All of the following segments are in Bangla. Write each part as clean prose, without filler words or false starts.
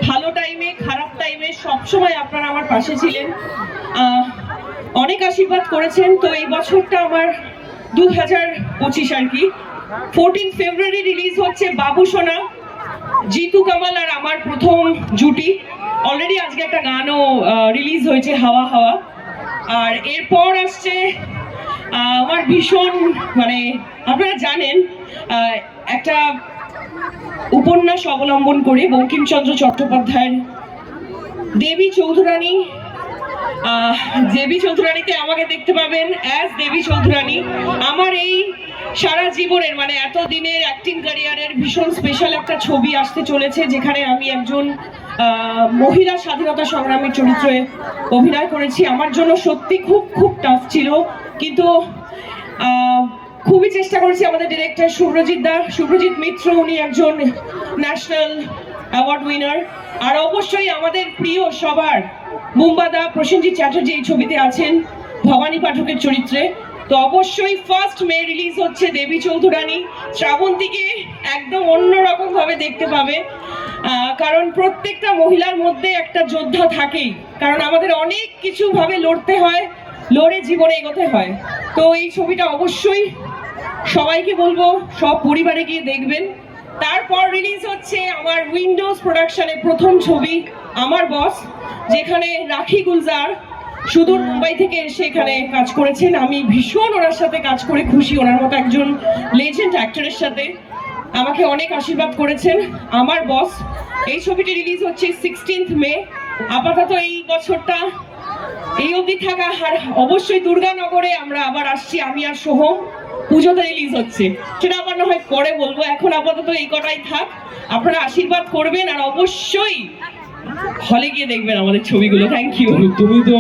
ভালো টাইমে খারাপ টাইমে সবসময় আপনারা আমার পাশে ছিলেন, অনেক আশীর্বাদ করেছেন। তো এই বছরটা আমার 2025 আর কি। 14 ফেব্রুয়ারি রিলিজ হচ্ছে বাবু সোনা, জিতু কামাল আর আমার প্রথম জুটি। অলরেডি আজকে একটা গানও রিলিজ হয়েছে, হাওয়া হাওয়া। আর এরপর আসছে আমার ভীষণ, মানে আপনারা জানেন, একটা উপন্যাস অবলম্বন করে বঙ্কিমচন্দ্র চট্টোপাধ্যায়ের দেবী চৌধুরানী। দেবী চৌধুরানীতে আমাকে দেখতে পাবেন অ্যাজ দেবী চৌধুরানী। আমার এই সারা জীবনের, মানে এত দিনের অ্যাক্টিং ক্যারিয়ারের ভীষণ স্পেশাল একটা ছবি আসতে চলেছে, যেখানে আমি একজন মহিলা স্বাধীনতা সংগ্রামীর চরিত্রে অভিনয় করেছি। আমার জন্য সত্যি খুব খুব টাফ ছিল, কিন্তু খুবই চেষ্টা করেছি। আমাদের ডিরেক্টর শুভ্রজিৎ মিত্র, উনি একজন ন্যাশনাল অ্যাওয়ার্ড উইনার। আর অবশ্যই আমাদের প্রিয় সবার মুম্বাদা প্রসেনজিৎ চ্যাটার্জি এই ছবিতে আছেন ভবানী পাঠকের চরিত্রে। তো অবশ্যই 1 মে রিলিজ হচ্ছে দেবী চৌধুরানী। শ্রাবন্তীকে একদম অন্যরকম ভাবে দেখতে পাবে, কারণ প্রত্যেকটা মহিলার মধ্যে একটা যোদ্ধা থাকেই, কারণ আমাদের অনেক কিছু ভাবে লড়তে হয়, লড়ে জীবনে এগোতে হয়। তো এই ছবিটা অবশ্যই সবাইকে বলবো সব পরিবারে গিয়ে দেখবেন। তারপর রিলিজ হচ্ছে আমার উইন্ডোজ প্রোডাকশনের প্রথম ছবি আমার বস, যেখানে রাখি গুলজার সুদূর মুম্বাই থেকে এসে এখানে কাজ করেছেন। আমি ভীষণ ওনার সাথে কাজ করে খুশি, ওনার মতো একজন লেজেন্ড অ্যাক্টরের সাথে আমাকে অনেক আশীর্বাদ করেছেন। আমার বস এই ছবিটি রিলিজ হচ্ছে 16 মে। আপাতত এই বছরটা এই অবধি থাকা। আর অবশ্যই দুর্গানগরে আমরা আবার আসছি, আমি আর সোহম। পুজোতে রিলিজ হচ্ছে, সেটা আবার না হয় পরে বলবো। এখন আপাতত এই কটাই থাক। আপনারা আশীর্বাদ করবেন আর অবশ্যই হলে গিয়ে দেখবেন আমাদের ছবিগুলো। Thank you. তুমি তো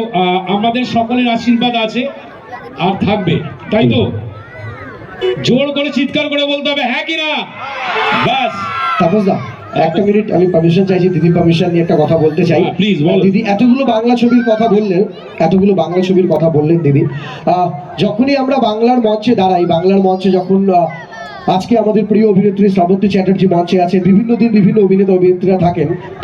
আমাদের সকলের আশীর্বাদ আছে আর থাকবে, তাই তো? জোর করে চিৎকার করে বলতে হবে হ্যাঁ কিনা। ব্যাস। তাপসদা, একটা মিনিট আমি পারমিশন চাইছি, দিদি পারমিশন নিয়ে একটা কথা বলতে চাই। প্লিজ বল। দিদি এতগুলো বাংলা ছবির কথা বললেন, দিদি যখনই আমরা বাংলার মঞ্চে দাঁড়াই, বাংলার মঞ্চে যখন আজকে আমাদের প্রিয় অভিনেত্রী শ্রাবন্তী চ্যাটার্জি মঞ্চে আছে, বিভিন্ন দিন বিভিন্ন অভিনেতা অভিনেত্রীরা থাকেন।